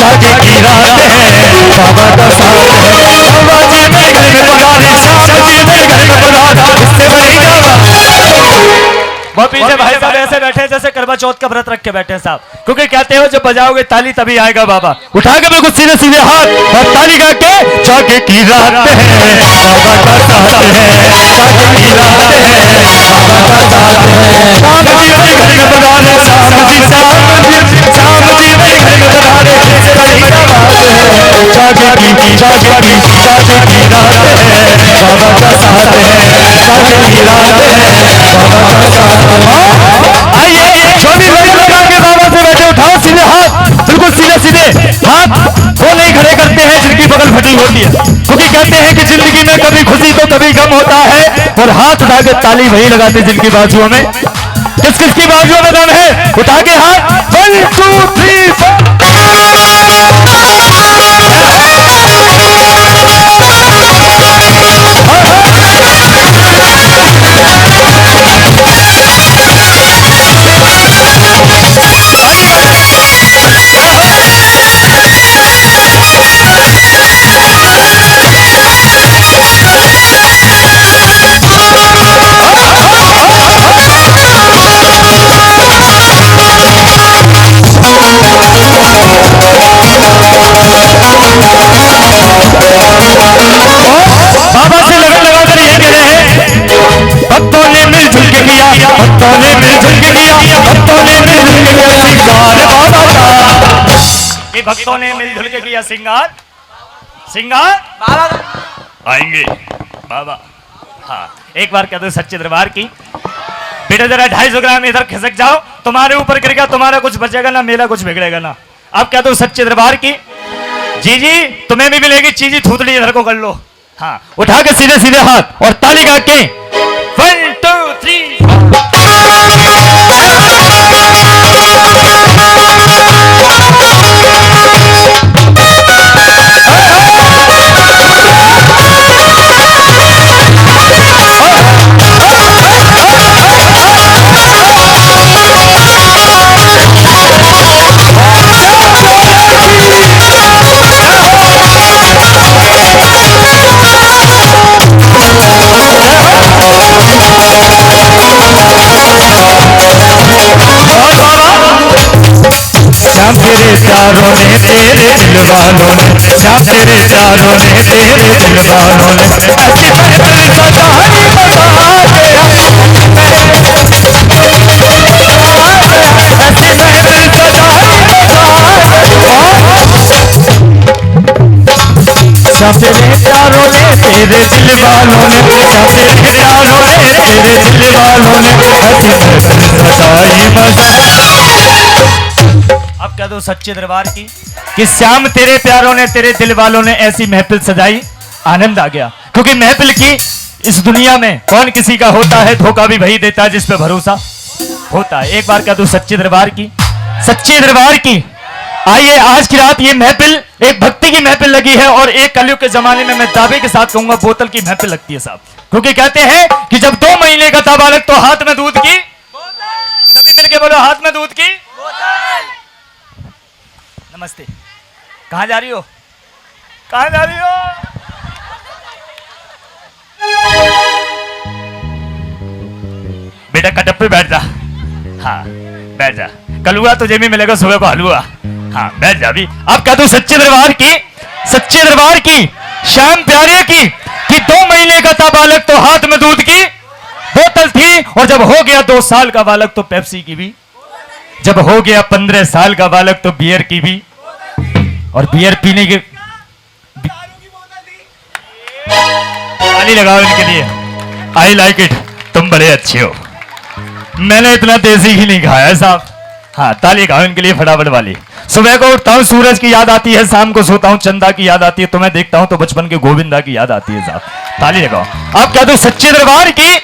जागे की रात है, बाबा का साथ है। बाबा जी मेरे घर में पधारे, श्याम जी मेरे घर में पधारा, इससे बड़ी क्या बात। वो पीछे भाई साहब ऐसे बैठे जैसे करवा चौथ का व्रत रख के बैठे साहब, क्योंकि कहते हो जब बजाओगे ताली तभी आएगा बाबा। उठा के बिल्कुल सीधे सीधे हाथ और ताली गा के, जागे की रात है, बाबा का साथ है, जागे की रात है, बाबा का साथ है। श्याम जी मेरे घर में पधारे, श्याम जी मेरे घर में पधारे, इससे बड़ी क्या बात है। जागे की रात है, बाबा का साथ है, जागे की रात है, बाबा का साथ है। आइए छोटी बड़ी लगा के बाबा से बैठे, उठाओ सीधे हाथ, बिल्कुल सीधे सीधे हाथ वो नहीं खड़े करते हैं जिनकी बगल फटी होती है, क्योंकि कहते हैं कि जिंदगी में कभी खुशी तो कभी गम होता है, और हाथ उठा के ताली वही लगाते जिनकी बाजुओं में, किस किस की बाजुओं में दम है। उठा के हाथ, 1 2 3 4। बाबा से लगन लगाकर ये कह रहे हैं, भक्तों ने मिलजुल के किया, भक्तों ने मिलजुल के किया, भक्तों ने मिलजुल के किया श्रृंगार बाबा का। कि भक्तों ने मिलजुल के किया श्रृंगार, श्रृंगार बाबा आएंगे बाबा। हाँ एक बार कह दो सच्चे दरबार की, बेटा जरा 250 ग्राम इधर खिसक जाओ, तुम्हारे ऊपर गिरेगा, तुम्हारा कुछ बचेगा ना, मेरा कुछ बिगड़ेगा ना। अब कह दो सच्चे दरबार की, जी जी तुम्हें भी मिलेगी चीजी, थूथड़ी इधर को कर लो। हाँ उठा के सीधे सीधे हाथ और ताली गा के, 1 2 3। श्याम तेरे प्यारों ने तेरे दिल वालों ने, श्याम तेरे प्यारों ने तेरे दिल वालों ने, ऐसी महफिल सजाई बता दे, ऐसी महफिल सजाई बता दे। श्याम तेरे प्यारों ने तेरे दिल वालों ने, श्याम तेरे प्यारों ने तेरे दिल वालों ने, ऐसी महफिल सजाई बता। अब कह दो सच्चे दरबार की कि श्याम तेरे प्यारों ने तेरे दिल वालों ने ऐसी महफिल सजाई, आनंद आ गया। क्योंकि महफिल की इस दुनिया में कौन किसी का होता है, धोखा भी वही देता है जिस पे भरोसा होता है। एक बार कह दो सच्चे दरबार की, सच्चे दरबार की। आइए आज की रात ये महफिल एक भक्ति की महफिल लगी है, और एक कलयुग के जमाने में मैं दावे के साथ कहूंगा बोतल की महफिल लगती है साहब, क्योंकि कहते हैं कि जब 2 महीने का था बालक तो हाथ में दूध की, सभी मिलके बोलो हाथ में दूध की। नमस्ते, कहां जा रही हो, कहां जा रही हो? बेटा कटप पे बैठ जा, हाँ बैठ जा, कलुआ तुझे भी मिलेगा सुबह को हलवा। हाँ बैठ जा भी। अब कह दो सच्चे दरबार की, सच्चे दरबार की, श्याम प्यारे की, कि 2 महीने का था बालक तो हाथ में दूध की बोतल थी, और जब हो गया 2 साल का बालक तो पेप्सी की भी, जब हो गया 15 साल का बालक तो बियर की भी, और बियर पीने के ताली लगाओ इनके लिए। आई लाइक इट, तुम बड़े अच्छे हो, मैंने इतना देसी ही नहीं खाया साहब। हाँ ताली गाओ इनके लिए फटाफट वाली। सुबह को उठता हूँ सूरज की याद आती है, शाम को सोता हूँ चंदा की याद आती है, तुम्हें देखता हूँ तो बचपन के गोविंदा की याद आती है साहब। ताली लगाओ। आप कह दो सच्चे दरबार की,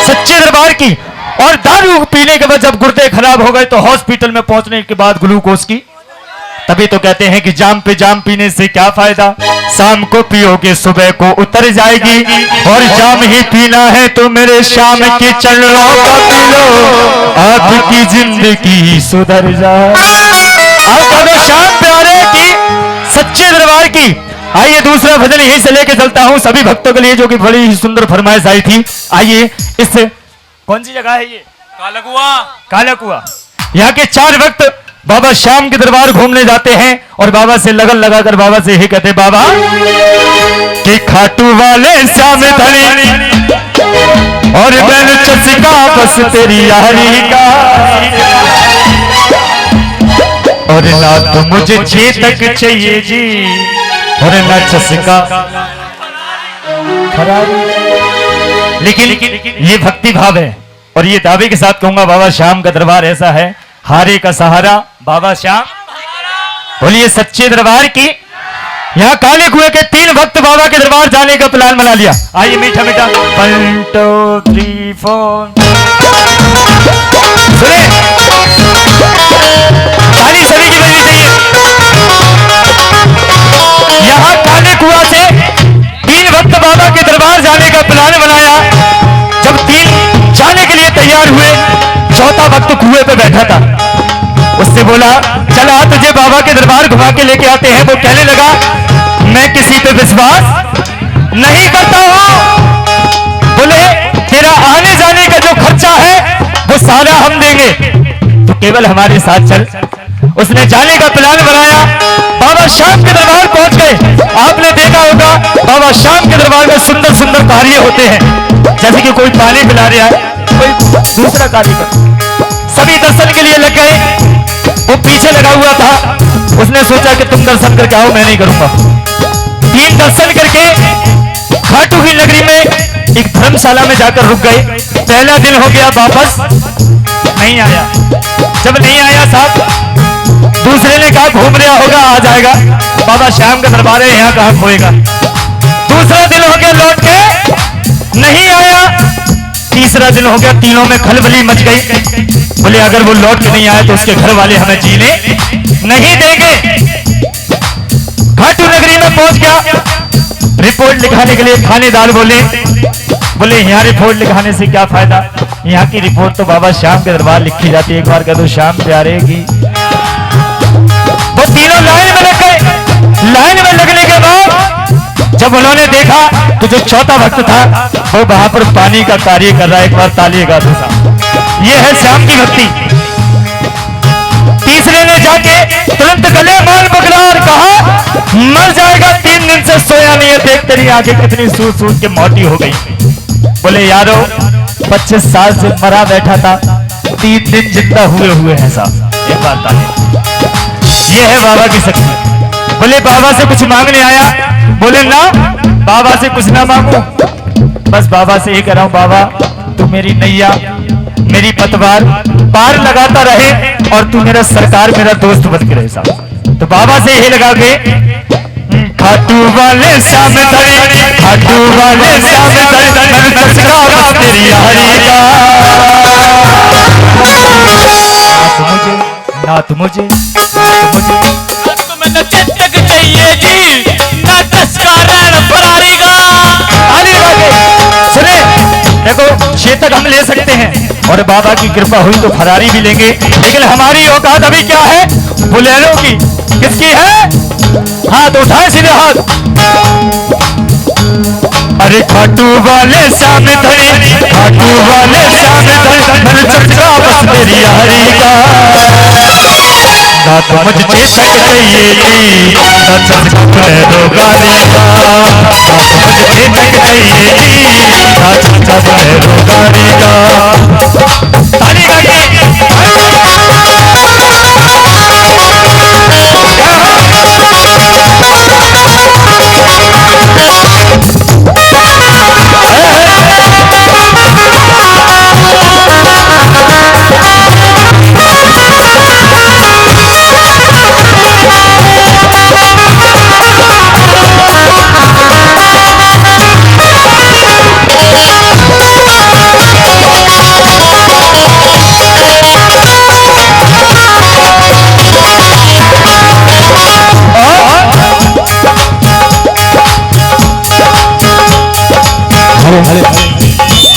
सच्चे दरबार की। और दारू पीने के बाद जब गुर्दे खराब हो गए तो हॉस्पिटल में पहुंचने के बाद ग्लूकोज की, तभी तो कहते हैं कि जाम पे जाम पीने से क्या फायदा, शाम को पियोगे सुबह को उतर जाएगी, और जाम ही पीना है तो मेरे शाम के चरणों का पी लो, आपकी जिंदगी सुधर जाए। आप कहो श्याम प्यारे की आइए दूसरा भजन यहीं से लेके चलता हूं सभी भक्तों के लिए, जो कि बड़ी ही सुंदर फरमाइश आई थी। आइए इस कौन सी जगह है ये? काला कुआ। यहाँ के 4 भक्त बाबा श्याम के दरबार घूमने जाते हैं और बाबा से लगन लगाकर बाबा से यही कहते, बाबा कि खाटू वाले श्याम धनी और बैल चसका बस तेरी यारी का, और ना तो मुझे चेतक चाहिए जी और ना चसका खरारी। लेकिन ये भक्ति भाव है और ये दावे के साथ कहूंगा बाबा श्याम का दरबार ऐसा है, हारे का सहारा बाबा श्याम। बोलिए सच्चे दरबार की। यहाँ काले कुएं के 3 भक्त बाबा के दरबार जाने का प्लान बना लिया। आइए मीठा मीठा 1 2 3 4 सुने, ताली सभी की बजनी चाहिए। यहाँ काले कुआ से 3 भक्त बाबा के दरबार जाने का प्लान बनाया। जब 3 जाने के लिए तैयार हुए, चौथा भक्त कुएं पे बैठा था। उससे बोला चला तुझे बाबा के दरबार घुमा के लेके आते हैं। वो कहने लगा मैं किसी पे विश्वास नहीं करता हूं। बोले तेरा आने जाने का जो खर्चा है वो सारा हम देंगे, तो केवल हमारे साथ चल। उसने जाने का प्लान बनाया। बाबा श्याम के दरबार पहुंच गए। आपने देखा होगा बाबा श्याम के दरबार में सुंदर सुंदर कार्य होते हैं, जैसे कि कोई पानी पिला रहा है, कोई दूसरा कार्य कर। सभी दर्शन के लिए लग गए। वो पीछे लगा हुआ था। उसने सोचा कि तुम दर्शन करके आओ, मैं नहीं करूंगा। 3 दर्शन करके खाटू की नगरी में एक धर्मशाला में जाकर रुक गए। पहला दिन हो गया, वापस नहीं आया। जब नहीं आया साहब, दूसरे ने कहा घूम रहा होगा, आ जाएगा, बाबा श्याम का दरबार है, यहाँ कहाँ खोएगा। दूसरा दिन हो गया, लौट के नहीं आया। तीसरा दिन हो गया, तीनों में खलबली मच गई। बोले अगर वो लौट के नहीं आया तो उसके घर वाले हमें जीने नहीं देंगे। खाटू नगरी में पहुंच गया। रिपोर्ट लिखाने के लिए थानेदार बोले यहाँ रिपोर्ट लिखाने से क्या फायदा, यहाँ की रिपोर्ट तो बाबा श्याम के दरबार लिखी जाती है, एक बार कह दो श्याम प्यारे की। वो तीनों लाइन में लग गए। लाइन में लगने के बाद जब उन्होंने देखा तो जो चौथा भक्त था वो वहां पर पानी का कार्य कर रहा है। एक बार ताली का दूसरा, ये है श्याम की भक्ति। तीसरे ने जाके तुरंत गले माल पकड़ा और कहा मर जाएगा, 3 दिन से सोया नहीं है, देख तेरी आंखें कितनी सूज सूज के मोटी हो गई। बोले यारो 25 साल से मरा बैठा था, 3 दिन जिंदा हुए हैं साहब। एक बार ताली। ये है बाबा की शक्ति। बोले बाबा से कुछ मांगने आया? बोले ना, बाबा से कुछ ना मांगू, बस बाबा से ये कह रहा हूं, बाबा तू मेरी नैया, मेरी पतवार पार लगाता रहे और तू मेरा सरकार, मेरा दोस्त बन के रहे साहब। तो बाबा से यही लगा के खाटू वाले श्याम धनी, खाटू वाले श्याम धनी, चसका बस तेरी यारी का। ना तो मुझे तुम्हें चेतक चाहिए जी, ना चसका रैन फरारी का। आने लगे। सुने देखो, चेतक हम ले सकते हैं और बाबा की कृपा हुई तो फरारी भी लेंगे, लेकिन हमारी औकात अभी क्या है? बुलेरो की। किसकी है? हाथ उठाए सीधे हाथ। अरे खाटू वाले श्याम धनी, खाटू वाले श्याम धनी, चसका बस तेरी यारी का। ना तो मुझे चेतक चाहिए जी, ना चसका रोगारी का। ना तो मुझे चेतक चाहिए जी, ना चसका रोगारी का। ताली गा के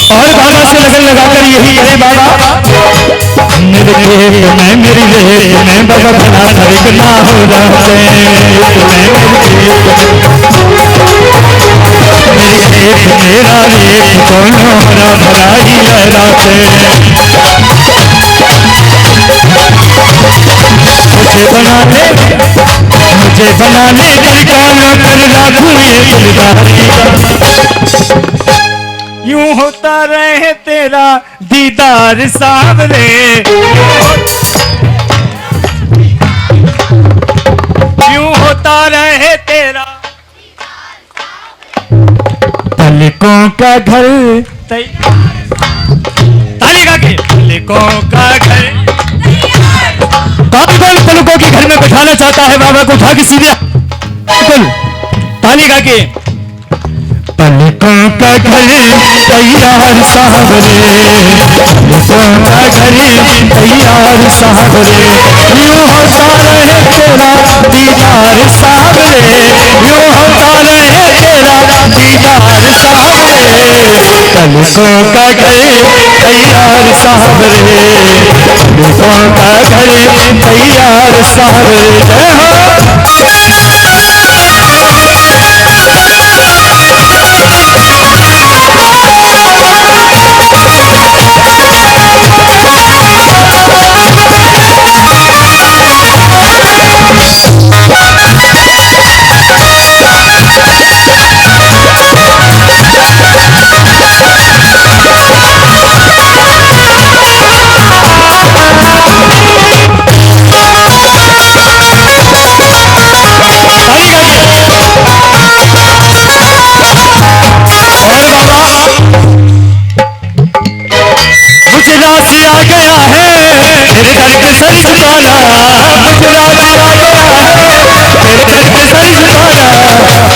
और बाबा से लगन लगाकर यही कहे, बाबा मेरे खेत में मेरी रेत में बाबा बना सड़क ना हो रहते मेरे खेत मेरा रेत दोनों हरा भरा ही लहराते मुझे बनाने दिल का नौकर राखूं ये दिलदारी यूं होता रहे तेरा दीदार सावरे, यूं होता रहे तेरा पलकों का घर ताली गा के पलकों का घर। कौन कौन पलकों के घर में बैठाना चाहता है बाबा को? उठा के सीधे ताली गा के पलकों का घर तैयार सावरे, पलकों का घर तैयार सावरे, यूं होता रहे तेरा दीदार सावरे, यूं होता रहे तेरा दीदार सावरे, पलकों का घर तैयार सावरे, पलकों का घर तैयार सावरे। जय हो आ गया है मेरे घर पे सर झुकाना, मुझे राज आ गया है मेरे घर पे सर झुकाना,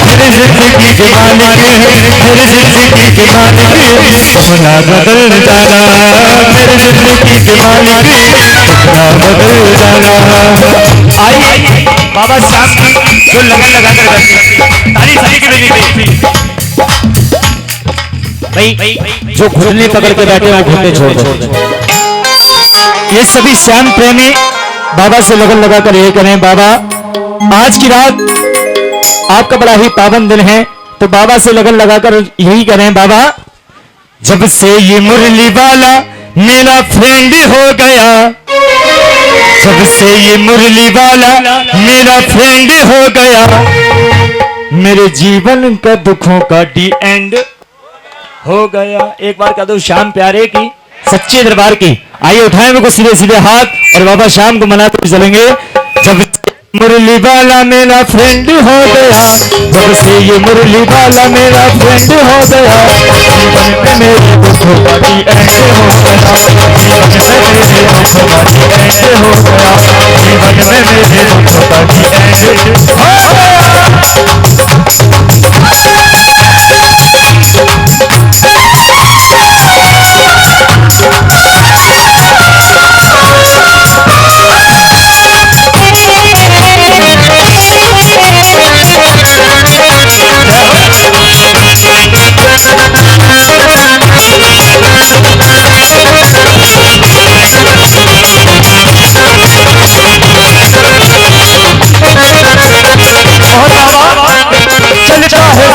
मेरी जिंदगी के मालिक, मेरी जिंदगी के मालिक अपना बदल जाना, मेरी जिंदगी के मालिक अपना बदल जाना। आइए बाबा श्याम की जो लगन लगा कर बैठे, ताली सभी की बनी थी भाई। जो घुटने पकड़ के बैठे हैं घुटने छोड़ दो। ये सभी श्याम प्रेमी बाबा से लगन लगाकर ये करें, बाबा आज की रात आपका बड़ा ही पावन दिन है, तो बाबा से लगन लगाकर यही करें, बाबा जब से ये मुरली वाला मेरा फ्रेंड हो गया, जब से ये मुरली वाला मेरा फ्रेंड हो गया, मेरे जीवन का दुखों का डी एंड हो गया। एक बार कह दो श्याम प्यारे की सच्चे दरबार की। आइए उठाएं मेरे को सीधे सीधे हाथ और बाबा श्याम को मनाते हुए चलेंगे। जब मुरली वाला मेरा फ्रेंड हो गया, जब से ये मुरली वाला मेरा फ्रेंड हो गया, जीवन में मेरे दुखों का डी एंड हो गया, जीवन में मेरे दुखों का डी एंड हो गया, जीवन में मेरे दुखों का डी एंड हो गया।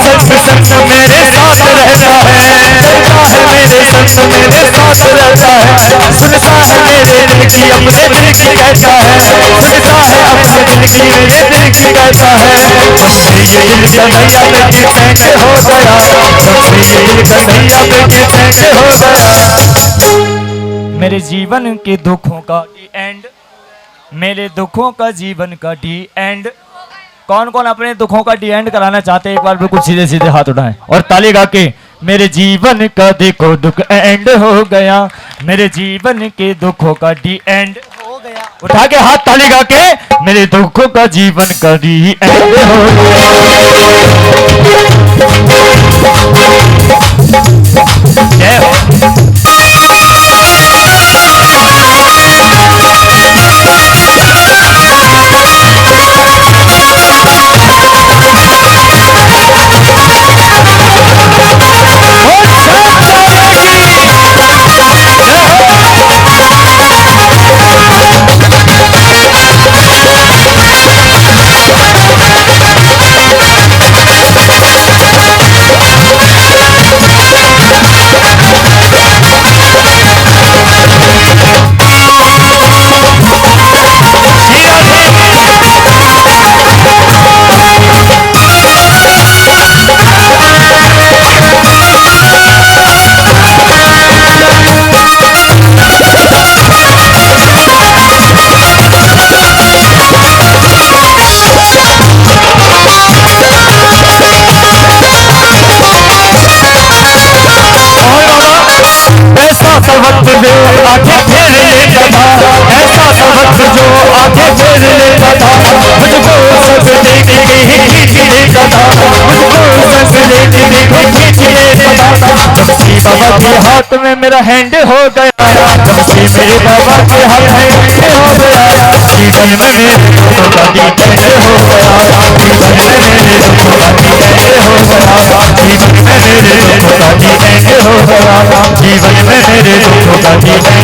मेरे साथ रहता है, चलता है मेरे संग मेरे साथ रहता है, सुनता है मेरे दिल की अपने दिल की कहता है, सुनता है अपने दिल की मेरे दिल की कहता है, जब से ये दिल कन्हैया पे टेंट हो गया, जब से ये दिल कन्हैया पे टेंट हो गया, मेरे जीवन के दुखों का डी एंड, मेरे दुखों का जीवन का डी एंड। कौन कौन अपने दुखों का डी एंड कराना चाहते हैं? एक बार बिल्कुल सीधे सीधे हाथ उठाएं और ताली गा के। मेरे जीवन का देखो दुख एंड हो गया, मेरे जीवन के दुखों का डी एंड हो गया। उठा के हाथ ताली गा के, मेरे दुखों का जीवन का डी एंड हो गया। जय हो। हाथ में मेरा हैंड हो गया, जब से मेरे बाबा के हाथ हैंड हो गया, जीवन में मेरे दुखों का दीपक हो गया, जीवन में मेरे दुखों का दीपक हो गया, जीवन में मेरे दुखों का दीपक हो गया, जीवन में मेरे दुखों का दीपक